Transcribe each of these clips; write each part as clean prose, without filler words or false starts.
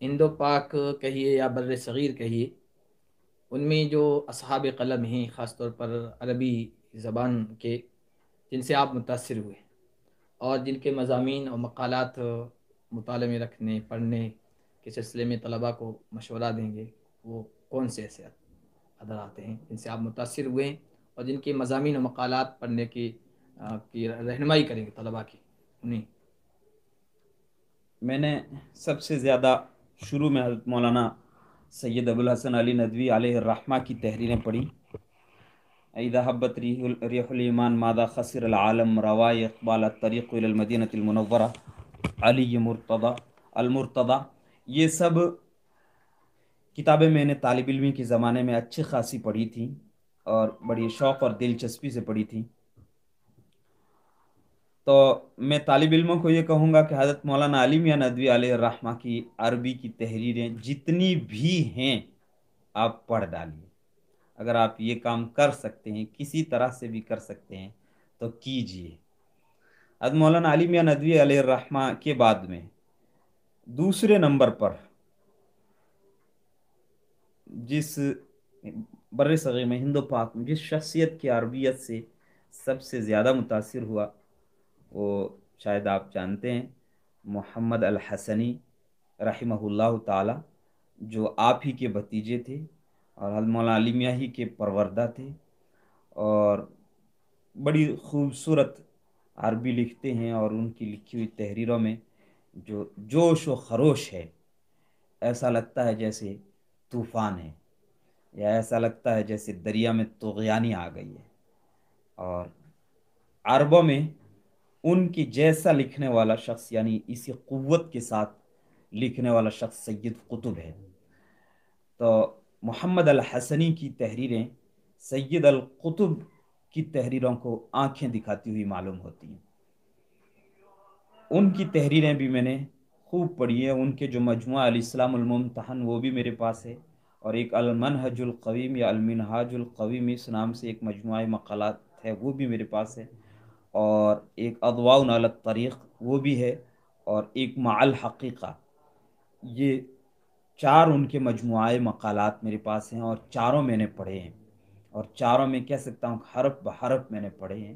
ہندو پاک کہیے یا بر صغیر کہیے، ان میں جو اصحاب قلم ہیں، خاص طور پر عربی زبان کے، جن سے آپ متاثر ہوئے اور جن کے مضامین اور مقالات مطالعے میں رکھنے پڑھنے کے سلسلے میں طلباء کو مشورہ دیں گے، وہ کون سے ایسے حضرات ہیں جن سے آپ متاثر ہوئے ہیں اور جن کے مضامین و مقالات پڑھنے کی رہنمائی کریں گے طلباء کی انہیں؟ میں نے سب سے زیادہ شروع میں حضرت مولانا سید ابوالحسن علی ندوی علیہ الرحمہ کی تحریریں پڑھی. اذا حبت ریح الایمان ماذا خسر العالم، روائی اقبال الطریق الى المدینۃ المنورہ، علی مرتضی المرتضی. یہ سب کتابیں میں نے طالب علمی کے زمانے میں اچھی خاصی پڑھی تھیں اور بڑی شوق اور دلچسپی سے پڑھی تھیں. تو میں طالب علموں کو یہ کہوں گا کہ حضرت مولانا علی میاں ندوی علیہ الرحمہ کی عربی کی تحریریں جتنی بھی ہیں آپ پڑھ ڈالیے. اگر آپ یہ کام کر سکتے ہیں، کسی طرح سے بھی کر سکتے ہیں تو کیجئے. حضرت مولانا علی میاں ندوی علیہ الرحمہ کے بعد میں دوسرے نمبر پر جس بر صغیر میں ہند و پاک میں جس شخصیت کی عربیت سے سب سے زیادہ متاثر ہوا، وہ شاید آپ جانتے ہیں، محمد الحسنی رحمہ اللہ تعالی، جو آپ ہی کے بھتیجے تھے اور حضرت مولانا علی میاں ہی کے پروردہ تھے، اور بڑی خوبصورت عربی لکھتے ہیں. اور ان کی لکھی ہوئی تحریروں میں جو جوش و خروش ہے، ایسا لگتا ہے جیسے طوفان ہے، یا ایسا لگتا ہے جیسے دریا میں طغیانی آ گئی ہے. اور عربوں میں ان کی جیسا لکھنے والا شخص، یعنی اسی قوت کے ساتھ لکھنے والا شخص سید قطب ہے. تو محمد الحسنی کی تحریریں سید القطب کی تحریروں کو آنکھیں دکھاتی ہوئی معلوم ہوتی ہیں. ان کی تحریریں بھی میں نے خوب پڑھی ہیں. ان کے جو مجموعہ الاسلام الممتحن وہ بھی میرے پاس ہے، اور ایک المنہج القویم یا المنہاج القویم اس نام سے ایک مجموعہ مقالات ہے، وہ بھی میرے پاس ہے، اور ایک اضواء علی الطریق وہ بھی ہے، اور ایک مع الحقیقہ. یہ چار ان کے مجموعہ مقالات میرے پاس ہیں، اور چاروں میں نے پڑھے ہیں، اور چاروں میں کہہ سکتا ہوں حرف بحرف میں نے پڑھے ہیں.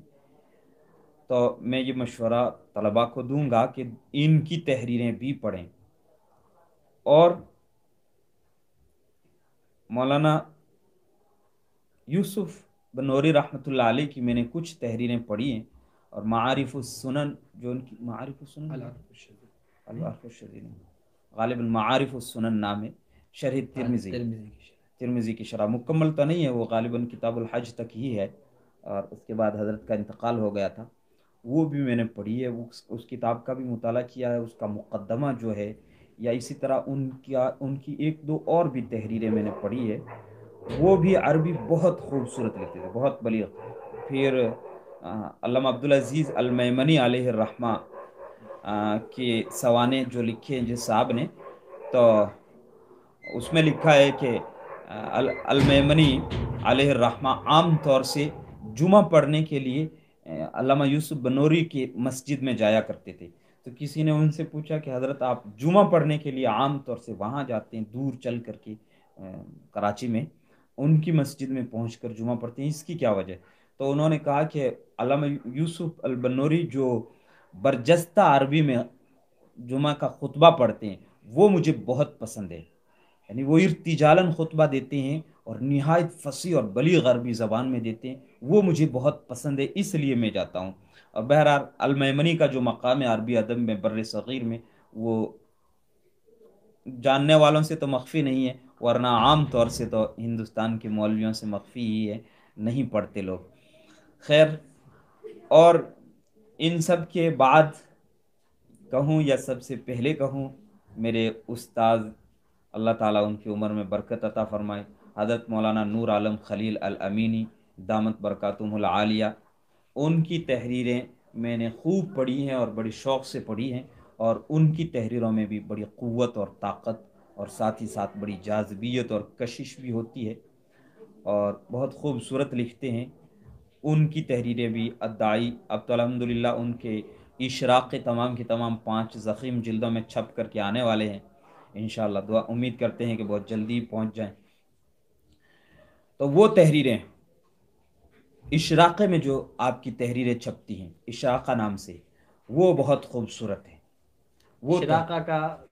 تو میں یہ مشورہ طلباء کو دوں گا کہ ان کی تحریریں بھی پڑھیں. اور مولانا یوسف بنوری رحمۃ اللہ علیہ کی میں نے کچھ تحریریں پڑھی ہیں، اور معارف السنن، جو ان کی معارف السنن العرب الشدید، العارف الشدید غالباً معارف السنن نام ہے، شرح ہاں ترمذی، ترمذی کی شرح. ترمذی کی شرح مکمل تو نہیں ہے، وہ غالباً کتاب الحج تک ہی ہے، اور اس کے بعد حضرت کا انتقال ہو گیا تھا. وہ بھی میں نے پڑھی ہے. اس کتاب کا بھی مطالعہ کیا ہے، اس کا مقدمہ جو ہے، یا اسی طرح ان کی ایک دو اور بھی تحریریں میں نے پڑھی ہے. وہ بھی عربی بہت خوبصورت لکھتے تھے، بہت بلیغ. پھر علامہ عبدالعزیز المیمنی علیہ الرحمہ کے سوانح جو لکھے ہیں جس صاحب نے، تو اس میں لکھا ہے کہ المیمنی علیہ الرحمہ عام طور سے جمعہ پڑھنے کے لیے علامہ یوسف بنوری کے مسجد میں جایا کرتے تھے. تو کسی نے ان سے پوچھا کہ حضرت آپ جمعہ پڑھنے کے لیے عام طور سے وہاں جاتے ہیں، دور چل کر کے کراچی میں ان کی مسجد میں پہنچ کر جمعہ پڑھتے ہیں، اس کی کیا وجہ؟ تو انہوں نے کہا کہ علامہ یوسف البنوری جو برجستہ عربی میں جمعہ کا خطبہ پڑھتے ہیں وہ مجھے بہت پسند ہے. یعنی وہ ارتجالاً خطبہ دیتے ہیں اور نہایت فصیح اور بلیغ عربی زبان میں دیتے ہیں، وہ مجھے بہت پسند ہے، اس لیے میں جاتا ہوں. اور بہرحال المیمنی کا جو مقام ہے عربی ادب میں بر صغیر میں، وہ جاننے والوں سے تو مخفی نہیں ہے، ورنہ عام طور سے تو ہندوستان کے مولویوں سے مخفی ہی ہے، نہیں پڑھتے لوگ. خیر، اور ان سب کے بعد کہوں یا سب سے پہلے کہوں، میرے استاد، اللہ تعالیٰ ان کی عمر میں برکت عطا فرمائے، حضرت مولانا نور عالم خلیل الامینی دامت برکاتہم العالیہ، ان کی تحریریں میں نے خوب پڑھی ہیں اور بڑی شوق سے پڑھی ہیں. اور ان کی تحریروں میں بھی بڑی قوت اور طاقت، اور ساتھ ہی ساتھ بڑی جاذبیت اور کشش بھی ہوتی ہے، اور بہت خوبصورت لکھتے ہیں. ان کی تحریریں بھی الداعی، اب تو الحمدللہ ان کے اشراق کے تمام 5 ضخیم جلدوں میں چھپ کر کے آنے والے ہیں. انشاءاللہ دعا امید کرتے ہیں کہ بہت جلدی پہنچ جائیں۔ تو وہ تحریریں، اشراقے میں جو آپ کی تحریریں چھپتی ہیں اشراقہ نام سے، وہ بہت خوبصورت ہیں، وہ شراقہ کا